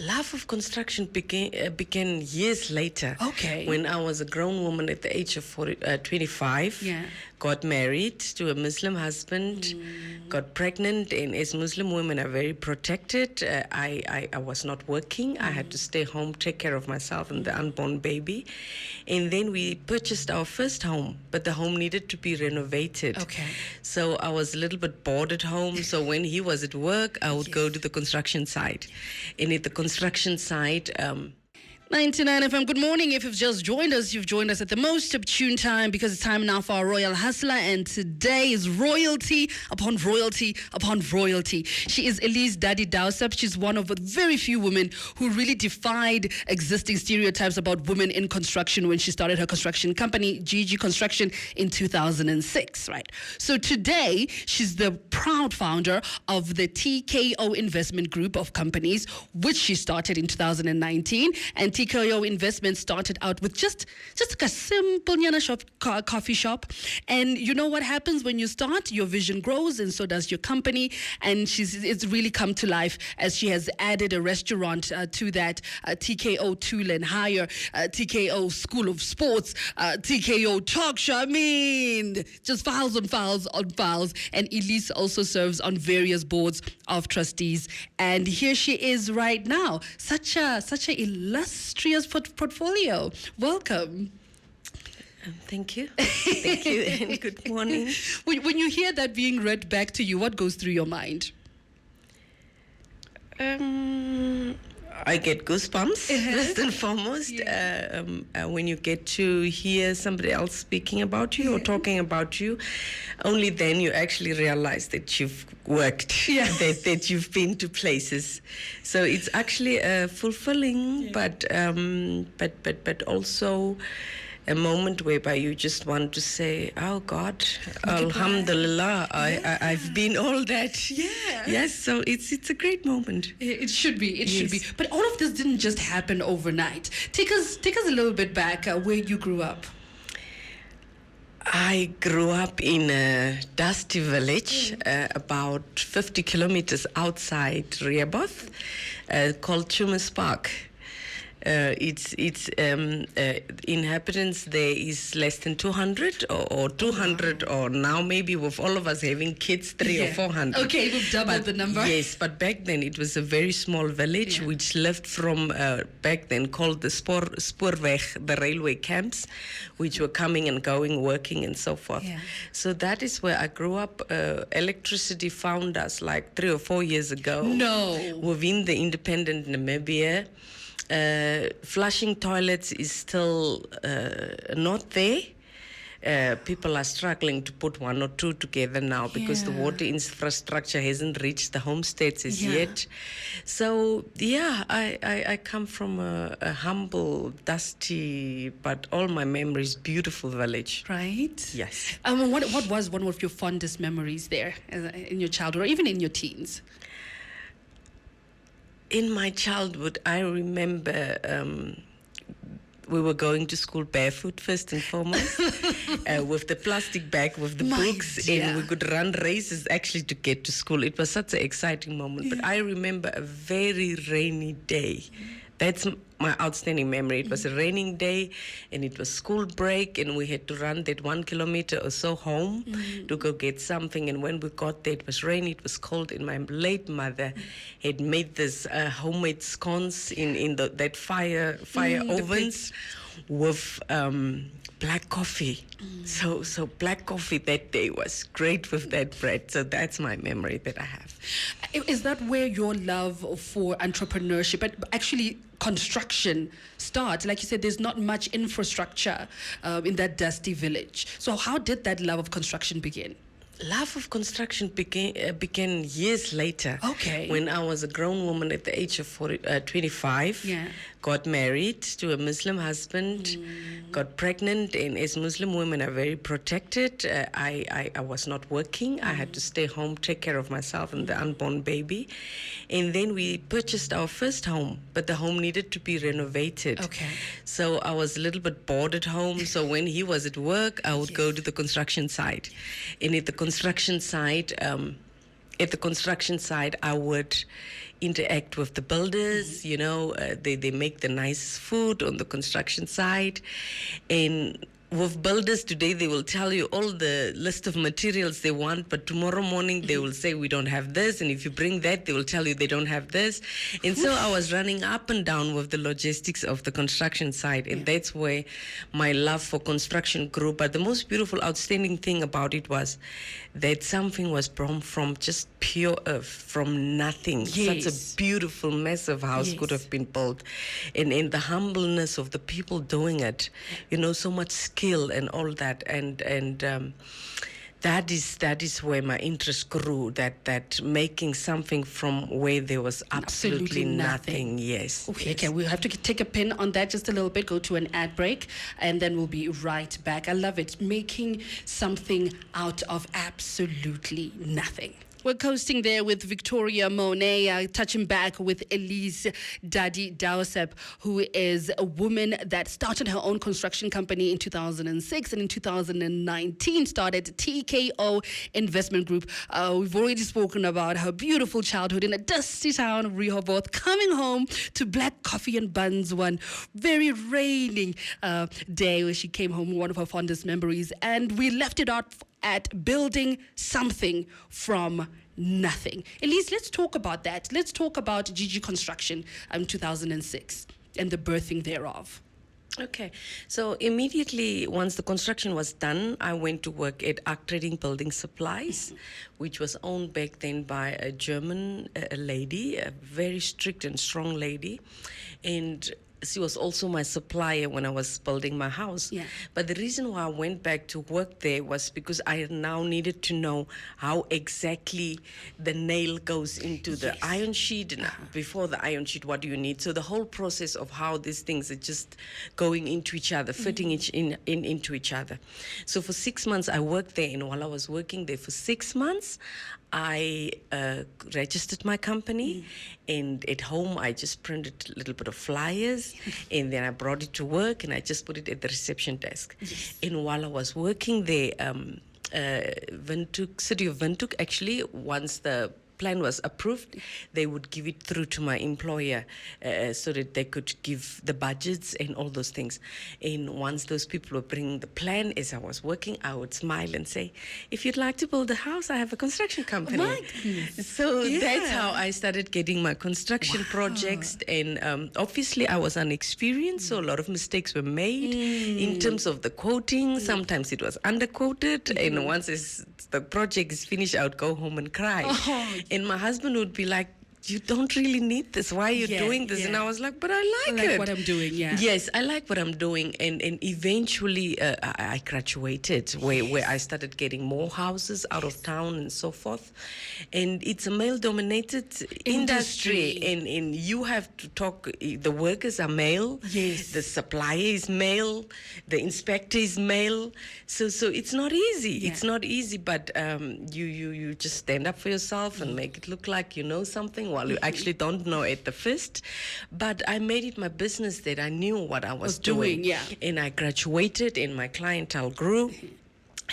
love of construction began years later. Okay. When I was a grown woman at the age of 25. Yeah. Got married to a Muslim husband, got pregnant, and as Muslim women are very protected, I was not working. I had to stay home, take care of myself and the unborn baby. And then we purchased our first home, but the home needed to be renovated. Okay. So I was a little bit bored at home. So when he was at work, I would go to the construction site. And at the construction site, 99 FM, good morning. If you've just joined us, you've joined us at the most opportune time because it's time now for our Royal Hustler, and today is royalty upon royalty upon royalty. She is Elize Dadi Dausab. She's one of the very few women who really defied existing stereotypes about women in construction when she started her construction company, GG Construction, in 2006, right? So today, she's the proud founder of the TKO Investment Group of companies, which she started in 2019, and TKO Investment started out with just like a simple coffee shop. And you know what happens when you start? Your vision grows, and so does your company. And it's really come to life as she has added a restaurant to that, TKO Tool and Hire, TKO School of Sports, TKO Talk Show. I mean, just files on files on files. And Elize also serves on various boards of trustees. And here she is right now. Such a illustrious portfolio. Welcome. Thank you. Thank you, and good morning. When you hear that being read back to you, what goes through your mind? I get goosebumps, first and foremost. Yeah. When you get to hear somebody else speaking about you or talking about you, only then you actually realize that you've worked, that you've been to places. So it's actually fulfilling, but also a moment whereby you just want to say, oh God, Alhamdulillah, I've been all that. Yeah. Yes, so it's a great moment. It should be. It should be. But all of this didn't just happen overnight. Take us a little bit back where you grew up. I grew up in a dusty village about 50 kilometers outside Rehoboth called Chumas Park. Its inhabitants there is less than 200 or 200, or now maybe with all of us having kids, 300 or 400. Okay, we've doubled the number. Yes, but back then it was a very small village which lived from back then called the Spoorweg, the railway camps, which were coming and going, working and so forth. Yeah. So that is where I grew up. Electricity found us like 3 or 4 years ago. No. Within the independent Namibia. Flushing toilets is still not there. People are struggling to put 1 or 2 together now because the water infrastructure hasn't reached the homesteads as yet. So, I come from a humble, dusty, but all my memories, beautiful village. Right? Yes. What was one of your fondest memories there in your childhood or even in your teens? In my childhood, I remember we were going to school barefoot first and foremost, with the plastic bag with the books, and we could run races actually to get to school. It was such an exciting moment. But I remember a very rainy day. That's my outstanding memory. It was a raining day, and it was school break, and we had to run that 1 kilometer or so home to go get something. And when we got there, it was rainy, it was cold, and my late mother had made this homemade scones in that fire ovens with black coffee. So black coffee that day was great with that bread. So that's my memory that I have. Is that where your love for entrepreneurship and actually construction starts? Like you said, there's not much infrastructure in that dusty village. So how did that love of construction begin? Love of construction began years later. Okay. When I was a grown woman at the age of 25. Yeah. Got married to a Muslim husband, got pregnant, and as Muslim women are very protected, I was not working. I had to stay home, take care of myself and the unborn baby. And then we purchased our first home, but the home needed to be renovated. Okay. So I was a little bit bored at home. So when he was at work, I would go to the construction site. And at the construction site, at the construction site, I would interact with the builders. You know, they make the nicest food on the construction site. And with builders today, they will tell you all the list of materials they want, but tomorrow morning they will say we don't have this, and if you bring that, they will tell you they don't have this. And so I was running up and down with the logistics of the construction site, and that's where my love for construction grew. But the most beautiful, outstanding thing about it was that something was from just pure earth, from nothing. Yes. Such a beautiful, massive house could have been built, and the humbleness of the people doing it, you know, so much skill and all that, and that is where my interest grew, that making something from where there was absolutely nothing. Yes. Okay, we'll have to take a pin on that just a little bit, go to an ad break, and then we'll be right back. I love it, making something out of absolutely nothing. We're coasting there with Victoria Monet, touching back with Elize Dadi Dausab, who is a woman that started her own construction company in 2006, and in 2019 started TKO Investment Group. We've already spoken about her beautiful childhood in a dusty town of Rehoboth, coming home to black coffee and buns one very raining day where she came home, one of her fondest memories, and we left it out at building something from nothing. Elize, let's talk about that. Let's talk about GG Construction 2006 and the birthing thereof. Okay, so immediately once the construction was done, I went to work at Arc Trading Building Supplies, which was owned back then by a German lady, a very strict and strong lady, and she was also my supplier when I was building my house. Yeah. But the reason why I went back to work there was because I now needed to know how exactly the nail goes into the iron sheet, and before the iron sheet, what do you need? So the whole process of how these things are just going into each other, fitting into each other. So for 6 months I worked there, and while I was working there for 6 months, I registered my company, and at home I just printed a little bit of flyers, and then I brought it to work, and I just put it at the reception desk. And while I was working there, City of Windhoek, actually, once the plan was approved, they would give it through to my employer so that they could give the budgets and all those things. And once those people were bringing the plan as I was working, I would smile and say, if you'd like to build a house, I have a construction company. So that's how I started getting my construction projects. And obviously I was unexperienced, so a lot of mistakes were made in terms of the quoting. Sometimes it was underquoted, and once the project is finished, I would go home and cry. And my husband would be like, you don't really need this. Why are you doing this? And I was like, but I like what I'm doing, Yes, I like what I'm doing. And eventually I graduated where I started getting more houses out of town and so forth. And it's a male-dominated industry. And you have to talk, the workers are male. Yes. The supplier is male. The inspector is male. So it's not easy. It's not easy, but you just stand up for yourself and make it look like you know something, while you actually don't know at the first. But I made it my business that I knew what I was doing. And I graduated, and my clientele grew.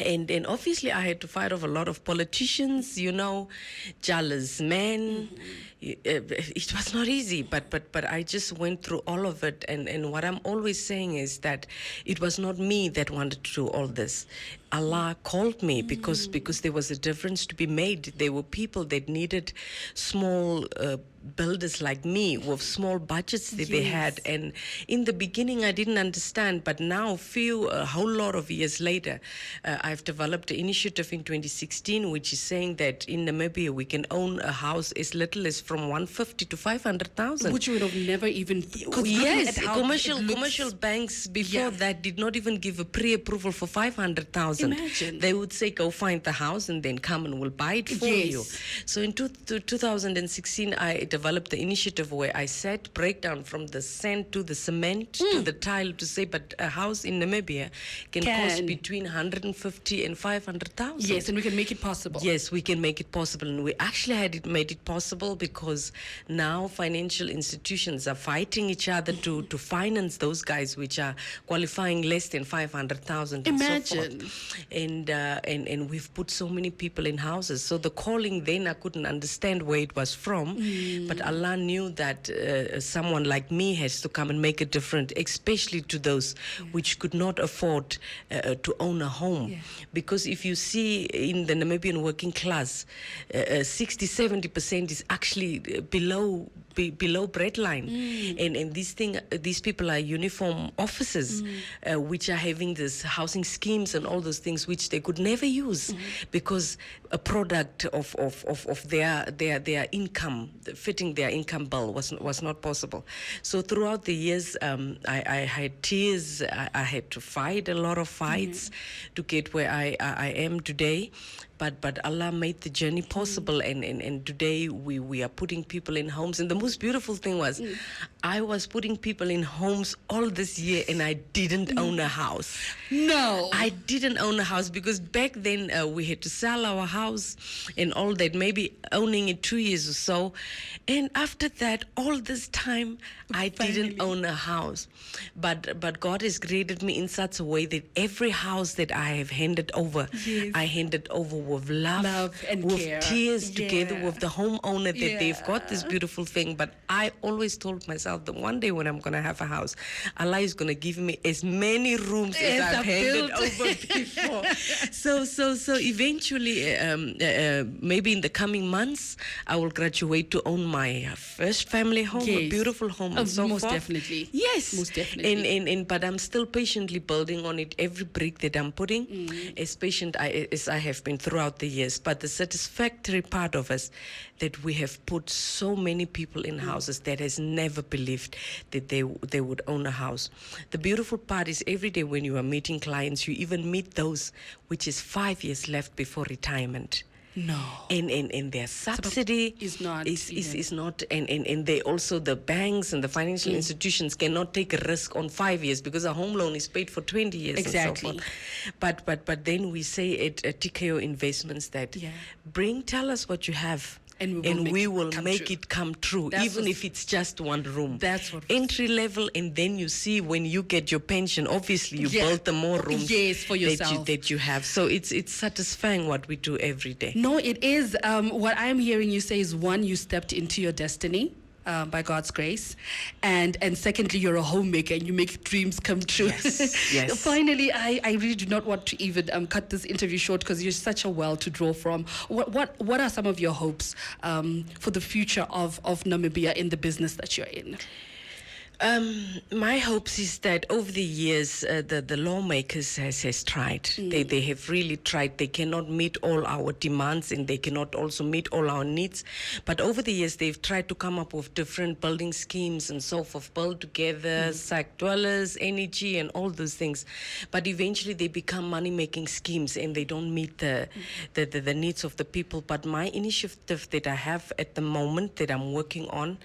And then obviously I had to fight off a lot of politicians, you know, jealous men. It was not easy, but I just went through all of it. And what I'm always saying is that it was not me that wanted to do all this. Allah called me because there was a difference to be made. There were people that needed small builders like me with small budgets that they had. And in the beginning I didn't understand, but now a whole lot of years later, I've developed an initiative in 2016 which is saying that in Namibia we can own a house as little as from 150 to 500,000. Which would have never even... Yes, commercial banks before that did not even give a pre-approval for 500,000. Imagine. They would say, go find the house and then come and we'll buy it for you. So in 2016, I developed the initiative where I said, break down from the sand to the cement to the tile, to say, but a house in Namibia can cost between 150 and 500,000. Yes, and we can make it possible. Yes, we can make it possible. And we actually made it possible because now financial institutions are fighting each other to finance those guys which are qualifying less than 500,000. Imagine. and we've put so many people in houses. So the calling then, I couldn't understand where it was from, but Allah knew that someone like me has to come and make a difference, especially to those which could not afford to own a home. Because if you see in the Namibian working class, 60-70% is actually below breadline, and these people are uniform officers, which are having this housing schemes and all those things which they could never use because a product of their income, fitting their income bill was not possible. So throughout the years, I had tears. I had to fight a lot of fights to get where I am today. But Allah made the journey possible, and today we are putting people in homes. And the most beautiful thing was, I was putting people in homes all this year, and I didn't own a house. No. I didn't own a house because back then we had to sell our house and all that, maybe owning it 2 years or so. And after that, all this time, I didn't own a house. But God has created me in such a way that every house that I have handed over, I handed over with love and with care. Tears together with the homeowner that they've got this beautiful thing. But I always told myself that one day when I'm going to have a house, Allah is going to give me as many rooms as I've handed over before. So eventually, maybe in the coming months, I will graduate to own my first family home, a beautiful home, and so most forth. Definitely. Yes, most definitely. But I'm still patiently building on it. Every brick that I'm putting, as patient as I have been throughout the years. But the satisfactory part of us, that we have put so many people in houses that has never believed that they would own a house. The beautiful part is every day when you are meeting clients, you even meet those which is 5 years left before retirement. No. And their subsidy is not, and they also, the banks and the financial institutions cannot take a risk on 5 years because a home loan is paid for 20 years. Exactly. And so forth. But then we say at TKO Investments that tell us what you have. And we will make it come true, even if it's just one room. That's what entry level, and then you see when you get your pension, obviously you build the more rooms for yourself that you have. So it's satisfying what we do every day. No, it is. What I'm hearing you say is, one, you stepped into your destiny. By God's grace, and secondly, you're a homemaker and you make dreams come true. Yes. Finally, I really do not want to even cut this interview short because you're such a well to draw from. What are some of your hopes for the future of Namibia in the business that you're in? My hopes is that over the years, the lawmakers has tried. They have really tried. They cannot meet all our demands and they cannot also meet all our needs. But over the years, they've tried to come up with different building schemes and so forth, build together, sack dwellers, energy, and all those things. But eventually, they become money-making schemes and they don't meet the needs of the people. But my initiative that I have at the moment that I'm working on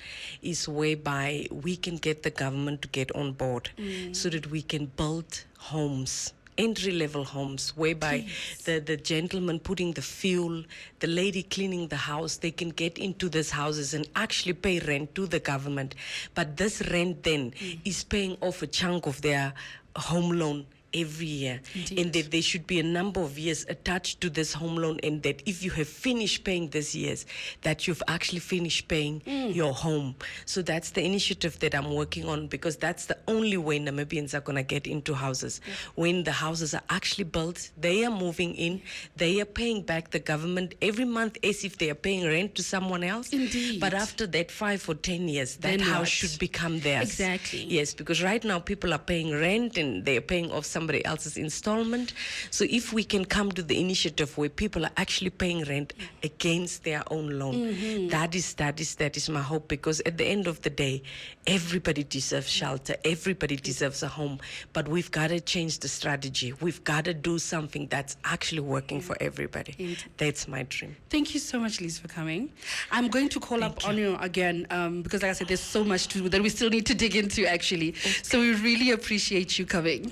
is whereby we can get the government to get on board so that we can build homes, entry-level homes, whereby the gentleman putting the fuel, the lady cleaning the house, they can get into these houses and actually pay rent to the government. But this rent then is paying off a chunk of their home loan every year. Indeed. And that there should be a number of years attached to this home loan, and that if you have finished paying these years, that you've actually finished paying your home. So that's the initiative that I'm working on, because that's the only way Namibians are going to get into houses. When the houses are actually built, they are moving in, they are paying back the government every month as if they are paying rent to someone else. Indeed. But after that 5 or 10 years, that house should become theirs. Exactly. Yes, because right now people are paying rent and they are paying off somebody else's installment. So if we can come to the initiative where people are actually paying rent against their own loan, that is my hope, because at the end of the day, everybody deserves shelter, everybody deserves a home, but we've got to change the strategy. We've got to do something that's actually working for everybody. Indeed. That's my dream. Thank you so much, Liz, for coming. I'm going to call on you again because, like I said, there's so much that we still need to dig into, actually. Okay. So we really appreciate you coming.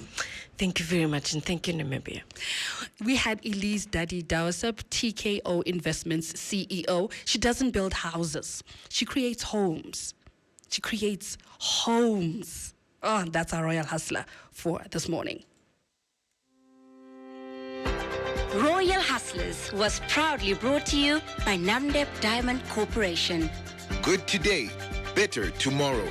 Thank you very much, and thank you, Namibia. We had Elize Dadi Dausab, TKO Investments CEO. She doesn't build houses. She creates homes. She creates homes. Oh, that's our Royal Hustler for this morning. Royal Hustlers was proudly brought to you by Namdeb Diamond Corporation. Good today, better tomorrow.